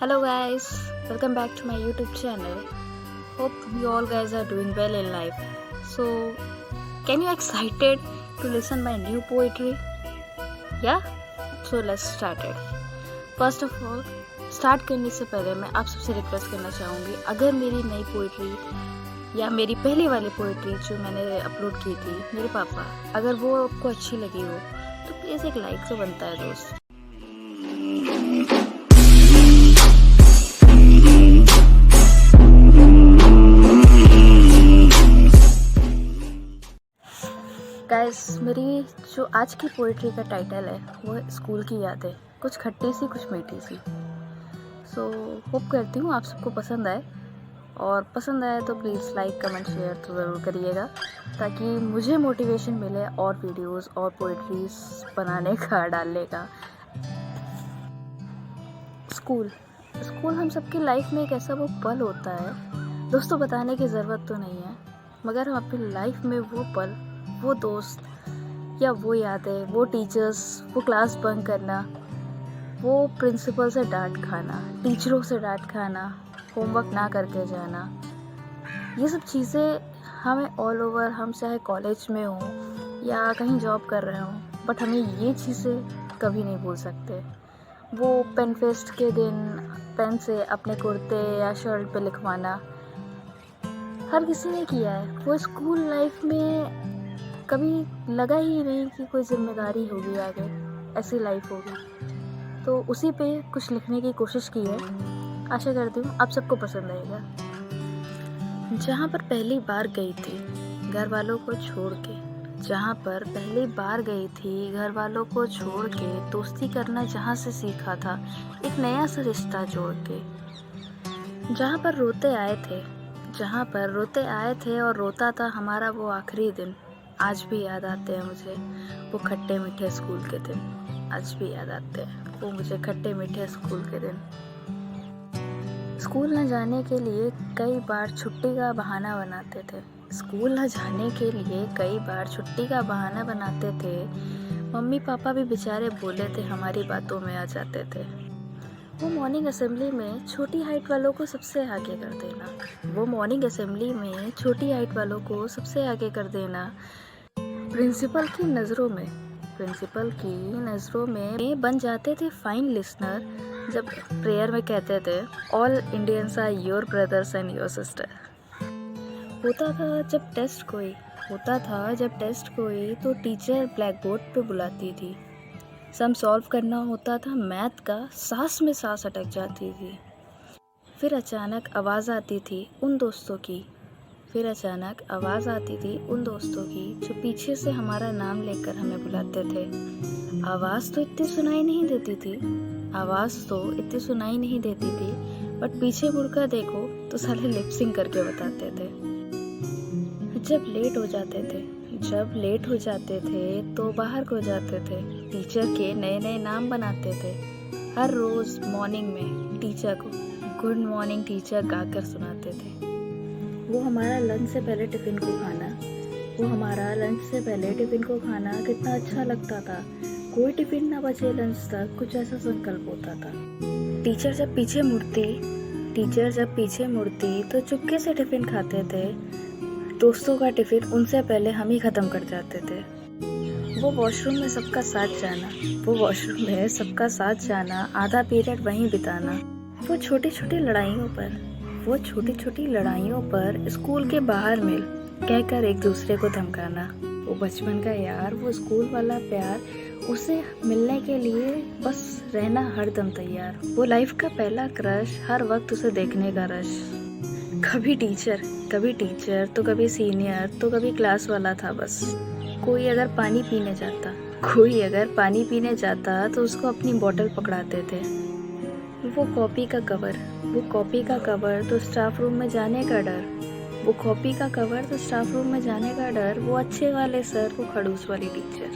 Hello guys, welcome back to my YouTube channel. Hope you all guys are doing well in life. So, can you excited to listen my new poetry? Yeah? So let's start it. First of all, start करने से पहले मैं आप सबसे request करना चाहूँगी, अगर मेरी नई पोइट्री या मेरी पहली वाली पोइट्री जो मैंने अपलोड की थी मेरे पापा, अगर वो आपको अच्छी लगी हो तो प्लीज़ एक लाइक तो बनता है दोस्त। गाइस, मेरी जो आज की पोइट्री का टाइटल है वो है स्कूल की यादें, कुछ खट्टी सी कुछ मीठी सी। सो होप करती हूँ आप सबको पसंद आए, और पसंद आए तो प्लीज़ लाइक कमेंट शेयर तो ज़रूर करिएगा, ताकि मुझे मोटिवेशन मिले और वीडियोस और पोइट्रीज बनाने का, डालने का। स्कूल हम सबकी लाइफ में एक ऐसा वो पल होता है, दोस्तों बताने की ज़रूरत तो नहीं है, मगर हम अपनी लाइफ में वो पल, वो दोस्त या वो यादें, वो टीचर्स, वो क्लास बंक करना, वो प्रिंसिपल से डांट खाना, टीचरों से डांट खाना, होमवर्क ना करके जाना, ये सब चीज़ें हमें ऑल ओवर, हम चाहे कॉलेज में हों या कहीं जॉब कर रहे हों, बट हमें ये चीज़ें कभी नहीं भूल सकते। वो पेन फेस्ट के दिन पेन से अपने कुर्ते या शर्ट पे लिखवाना हर किसी ने किया है। वो स्कूल लाइफ में कभी लगा ही नहीं कि कोई जिम्मेदारी होगी, आगे ऐसी लाइफ होगी, तो उसी पे कुछ लिखने की कोशिश की है। आशा करती हूँ आप सबको पसंद आएगा। जहाँ पर पहली बार गई थी घर वालों को छोड़ के, जहाँ पर पहली बार गई थी घर वालों को छोड़ के, दोस्ती करना जहाँ से सीखा था एक नया सा रिश्ता जोड़ के, जहाँ पर रोते आए थे, जहाँ पर रोते आए थे और रोता था हमारा वो आखिरी दिन, आज भी याद आते हैं मुझे वो खट्टे मीठे स्कूल के दिन, आज भी याद आते हैं वो मुझे खट्टे मीठे स्कूल के दिन। स्कूल न जाने के लिए कई बार छुट्टी का बहाना बनाते थे, स्कूल न जाने के लिए कई बार छुट्टी का बहाना बनाते थे। मम्मी पापा भी बेचारे बोले थे, हमारी बातों में आ जाते थे। वो मॉर्निंग असेंबली में छोटी हाइट वालों को सबसे आगे कर देना, वो मॉर्निंग असेंबली में छोटी हाइट वालों को सबसे आगे कर देना। प्रिंसिपल की नज़रों में बन जाते थे फाइन लिसनर, जब प्रेयर में कहते थे all Indians are your brothers and your sister. होता था जब टेस्ट कोई तो टीचर ब्लैक बोर्ड पे बुलाती थी, सम सॉल्व करना होता था मैथ का, सांस में सांस अटक जाती थी। फिर अचानक आवाज़ आती थी उन दोस्तों की जो पीछे से हमारा नाम लेकर हमें बुलाते थे। आवाज़ तो इतनी सुनाई नहीं देती थी, बट पीछे मुड़कर देखो तो साले लिपसिंग करके बताते थे। जब लेट हो जाते थे तो बाहर को जाते थे, टीचर के नए नए नाम बनाते थे। हर रोज़ मॉर्निंग में टीचर को गुड मॉर्निंग टीचर गाकर सुनाते थे। वो हमारा लंच से पहले टिफ़िन को खाना कितना अच्छा लगता था, कोई टिफ़िन ना बचे लंच तक, कुछ ऐसा संकल्प होता था। टीचर जब पीछे मुड़ती तो चुपके से टिफ़िन खाते थे, दोस्तों का टिफ़िन उनसे पहले हम ही ख़त्म कर जाते थे। वो वॉशरूम में सबका साथ जाना, आधा पीरियड वहीं बिताना। वो छोटी छोटी लड़ाइयों पर स्कूल के बाहर मिल कहकर एक दूसरे को धमकाना। वो बचपन का यार, वो स्कूल वाला प्यार, उसे मिलने के लिए बस रहना हरदम तैयार। वो लाइफ का पहला क्रश, हर वक्त उसे देखने का रश। कभी टीचर तो कभी सीनियर तो कभी क्लास वाला था बस। कोई अगर पानी पीने जाता तो उसको अपनी बोतल पकड़ाते थे। वो कॉपी का कवर तो स्टाफ रूम में जाने का डर, वो अच्छे वाले सर, वो खड़ूस वाली टीचर।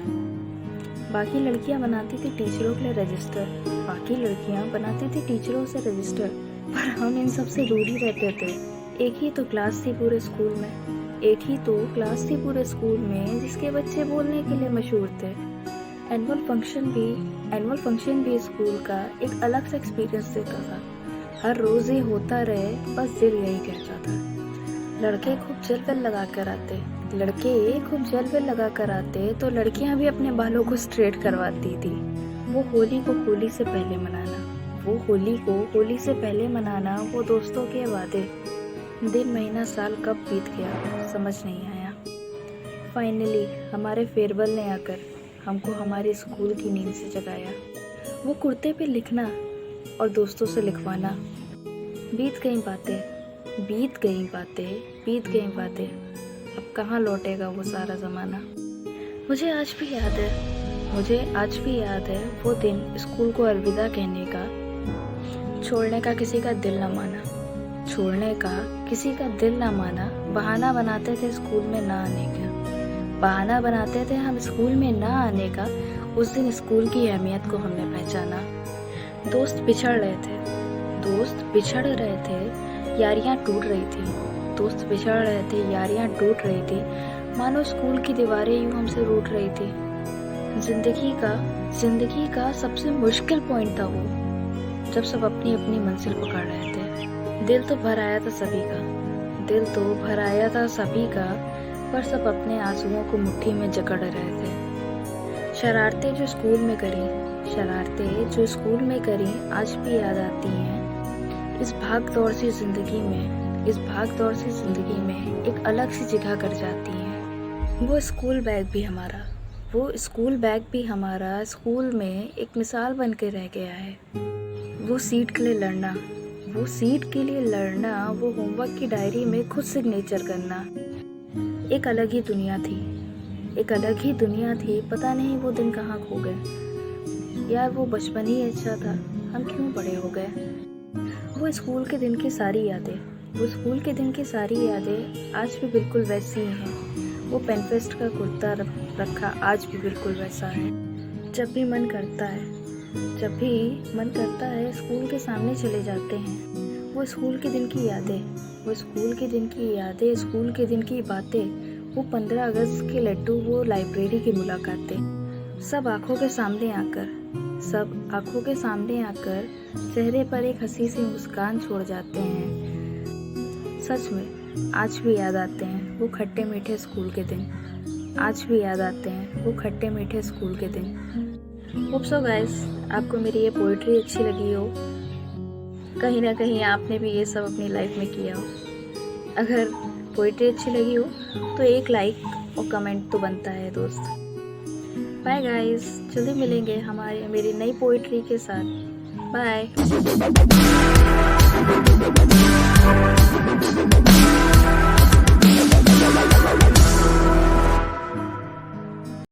बाकी लड़कियां बनाती थी टीचरों से रजिस्टर, पर हम इन सब से दूर ही रहते थे। एक ही तो क्लास थी पूरे स्कूल में जिसके बच्चे बोलने के लिए मशहूर थे। एनुअल फंक्शन भी स्कूल का एक अलग सा एक्सपीरियंस देता था। हर रोज ही होता रहे, बस दिल यही कहता था। लड़के खूब जेल लगा कर आते, लड़के खूब जेल लगा कर आते, तो लड़कियां भी अपने बालों को स्ट्रेट करवाती थी। वो होली को होली से पहले मनाना, वो होली को होली से पहले मनाना, वो दोस्तों के वादे, दिन महीना साल कब बीत गया समझ नहीं आया। फाइनली हमारे फेयरवेल ने आकर हमको हमारे स्कूल की नींद से जगाया। वो कुर्ते पे लिखना और दोस्तों से लिखवाना, बीत गई बातें, बीत गई बातें, बीत गई बातें, अब कहाँ लौटेगा वो सारा ज़माना। मुझे आज भी याद है, मुझे आज भी याद है वो दिन स्कूल को अलविदा कहने का, छोड़ने का किसी का दिल ना माना, छोड़ने का किसी का दिल ना माना। बहाना बनाते थे स्कूल में ना आने का, बहाना बनाते थे हम स्कूल में ना आने का। उस दिन स्कूल की अहमियत को हमने पहचाना। दोस्त बिछड़ रहे थे, दोस्त बिछड़ रहे थे, यारियां टूट रही थी, दोस्त बिछड़ रहे थे, यारियां टूट रही थी, मानो स्कूल की दीवारें यूं हमसे रूठ रही थी। जिंदगी का सबसे मुश्किल पॉइंट था वो, जब सब अपनी अपनी मंजिल पकड़ रहे थे। दिल तो भर आया था सभी का, दिल तो भर आया था सभी का, पर सब अपने आंसुओं को मुट्ठी में जकड़ रहे थे। शरारतें जो स्कूल में करी, शरारतें जो स्कूल में करी, आज भी याद आती हैं। इस भाग दौड़ सी जिंदगी में, इस भाग दौड़ सी जिंदगी में एक अलग सी जगह कर जाती हैं। वो स्कूल बैग भी हमारा, वो स्कूल बैग भी हमारा स्कूल में एक मिसाल बन के रह गया है। वो सीट के लिए लड़ना, वो सीट के लिए लड़ना, वो होमवर्क की डायरी में खुद सिग्नेचर करना, एक अलग ही दुनिया थी, एक अलग ही दुनिया थी। पता नहीं वो दिन कहाँ खो गए। यार वो बचपन ही अच्छा था, हम क्यों बड़े हो गए। वो स्कूल के दिन की सारी यादें, वो स्कूल के दिन की सारी यादें आज भी बिल्कुल वैसी ही हैं। वो पेनफेस्ट का कुर्ता रखा आज भी बिल्कुल वैसा है। जब भी मन करता है, जब भी मन करता है स्कूल के सामने चले जाते हैं। वो स्कूल के दिन की यादें, वो स्कूल के दिन की यादें, स्कूल के दिन की बातें, वो 15 अगस्त के लड्डू, वो लाइब्रेरी की मुलाकातें, सब आंखों के सामने आकर, सब आंखों के सामने आकर चेहरे पर एक हंसी सी मुस्कान छोड़ जाते हैं। सच में आज भी याद आते हैं वो खट्टे मीठे स्कूल के दिन, आज भी याद आते हैं वो खट्टे मीठे स्कूल के दिन। होप सो गाइस आपको मेरी ये पोइट्री अच्छी लगी हो, कहीं ना कहीं आपने भी ये सब अपनी लाइफ में किया हो। अगर पोइट्री अच्छी लगी हो तो एक लाइक और कमेंट तो बनता है दोस्त। बाय गाइस, जल्दी मिलेंगे मेरी नई पोइट्री के साथ। बाय।